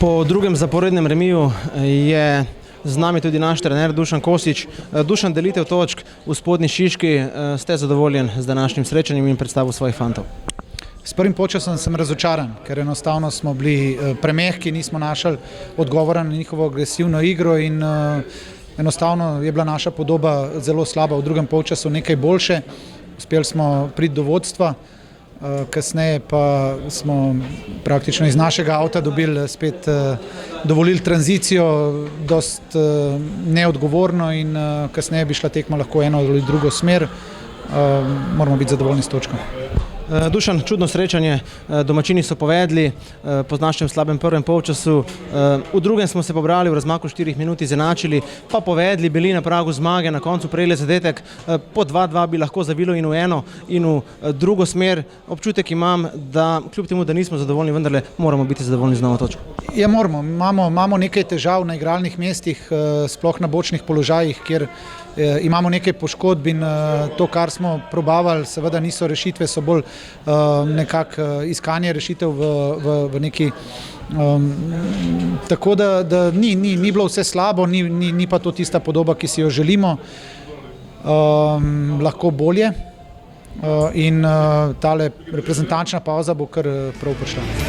Po drugem zaporednem remiju je z nami tudi naš trener Dušan Kosič. Dušan, delitev točk v Spodnji Šiški, ste zadovoljen z današnjim srečanjem in predstavo svojih fantov? S prvim polčasom sem razočaran, ker enostavno smo bili premehki, nismo našli odgovora na njihovo agresivno igro in enostavno je bila naša podoba zelo slaba. V drugem polčasu nekaj boljše, uspeli smo priti do vodstva, kasneje pa smo praktično iz našega avta dobili spet, dovolili tranzicijo, dost neodgovorno in kasneje bi šla tekma lahko eno ali drugo smer. Moramo biti zadovoljni s točko. Dušan, čudno srečanje, domačini so povedli po našem slabem prvem polčasu, v drugem smo se pobrali v razmaku 4 minut, izenačili, pa povedli, bili na pragu zmage, na koncu prejeli zadetek, po 2-2 bi lahko zavilo in v eno in v drugo smer. Občutek imam, da kljub temu, da nismo zadovoljni, vendarle moramo biti zadovoljni z novo točko. Ja, moramo. Imamo nekaj težav na igralnih mestih, sploh na bočnih položajih, kjer imamo nekaj poškodb in to, kar smo probavali, seveda niso rešitve, so bolj nekako iskanje rešitev v neki. Tako da ni bilo vse slabo, ni pa to tista podoba, ki si jo želimo, lahko bolje in tale reprezentančna pauza bo kar prav prišla.